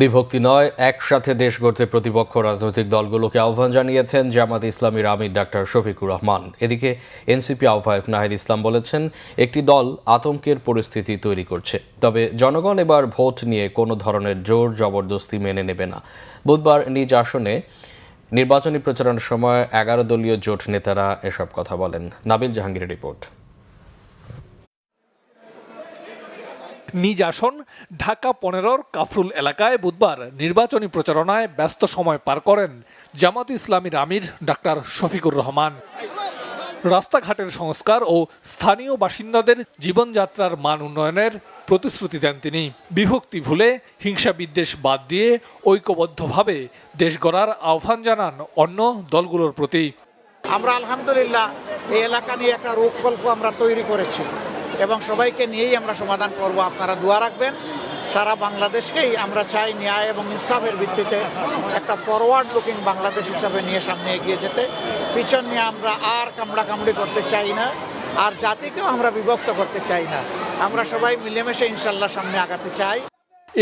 বিভক্তি নয়, একসাথে দেশ গড়তে প্রতিপক্ষ রাজনৈতিক দলগুলোকে আহ্বান জানিয়েছেন জামাত ইসলামীর আমির ডাক্তার শফিকুর রহমান। এদিকে এনসিপি আহ্বায়ক নাহিদ ইসলাম বলেছেন, একটি দল আতঙ্কের পরিস্থিতি তৈরি করছে, তবে জনগণ এবার ভোট নিয়ে কোনো ধরনের জোর জবরদস্তি মেনে নেবে না। বুধবার নিজ আসনে নির্বাচনী প্রচারণার সময় 11 দলীয় জোট নেতারা এসব কথা বলেন। নাবিল জাহাঙ্গীরের রিপোর্ট। নিজ আসন ঢাকা 15-র কাফরুল এলাকায় বুধবার নির্বাচনী প্রচারণায় ব্যস্ত সময় পার করেন জামাত ইসলামীর আমির ডাক্তার শফিকুর রহমান। রাস্তাঘাটের সংস্কার ও স্থানীয় বাসিন্দাদের জীবনযাত্রার মান উন্নয়নের প্রতিশ্রুতি দেন তিনি। বিভক্তি ভুলে হিংসা বিদ্বেষ বাদ দিয়ে ঐক্যবদ্ধভাবে দেশ গড়ার আহ্বান জানান অন্য দলগুলোর প্রতি। আমরা আলহামদুলিল্লাহ এই এলাকা নিয়ে একটা রূপকল্প আমরা তৈরি করেছি এবং সবাইকে নিয়েই আমরা সমাধান করব। আপনারা দোয়া রাখবেন। সারা বাংলাদেশকেই আমরা চাই ন্যায় এবং ইনসাফের ভিত্তিতে একটা ফরওয়ার্ড লুকিং বাংলাদেশ হিসাবে নিয়ে সামনে এগিয়ে যেতে। পিছন নিয়ে আমরা আর কামড়াকামড়ি করতে চাই না, আর জাতিকেও আমরা বিভক্ত করতে চাই না। আমরা সবাই মিলেমিশে ইনশাল্লাহ সামনে আগাতে চাই।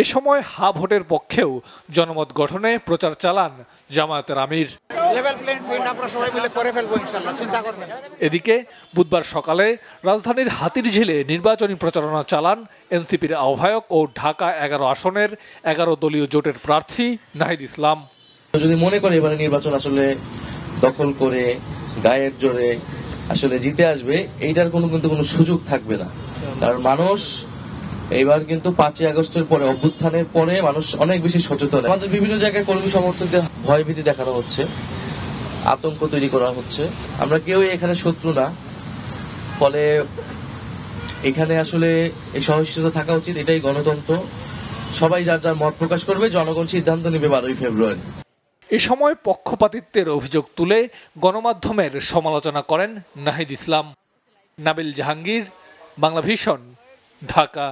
এ সময় হা ভোটের পক্ষেও জনমত গঠনে প্রচার চালান জামায়াতের আমির। লেভেল প্লেইং ফিল্ড আমরা সবাই মিলে করে ফেলবো ইনশাল্লাহ, চিন্তা করবেন। এদিকে বুধবার সকালে রাজধানীর হাতিরঝিলে নির্বাচনী প্রচারণা চালান এনসিপির আহ্বায়ক ও ঢাকা 11 আসনের 11 দলীয় জোটের প্রার্থী নাহিদ ইসলাম। যদি মনে করে এবারে নির্বাচন আসলে দখল করে গায়ের জোরে আসলে জিতে আসবে, এইটার কোনো সুযোগ থাকবে না। কারণ মানুষ এইবার কিন্তু 5ই আগস্টের পরে, অভ্যুত্থানের পরে মানুষ অনেক বেশি সচেতন। আমাদের বিভিন্ন জায়গায় কর্মী সমর্থকদের ভয়ভীতি দেখানো হচ্ছে, আতঙ্ক তৈরি করা হচ্ছে। আমরা কেউই এখানে শত্রু না, ফলে এখানে আসলে এই সহিষ্ণুতা থাকা উচিত। এটাই গণতন্ত্র। সবাই যার যার মত প্রকাশ করবে, জনগণ সিদ্ধান্ত নেবে 12ই ফেব্রুয়ারি। এ সময় পক্ষপাতিত্বের অভিযোগ তুলে গণমাধ্যমের সমালোচনা করেন নাহিদ ইসলাম। নাবিল জাহাঙ্গীর, বাংলা ভিশন, ঢাকা।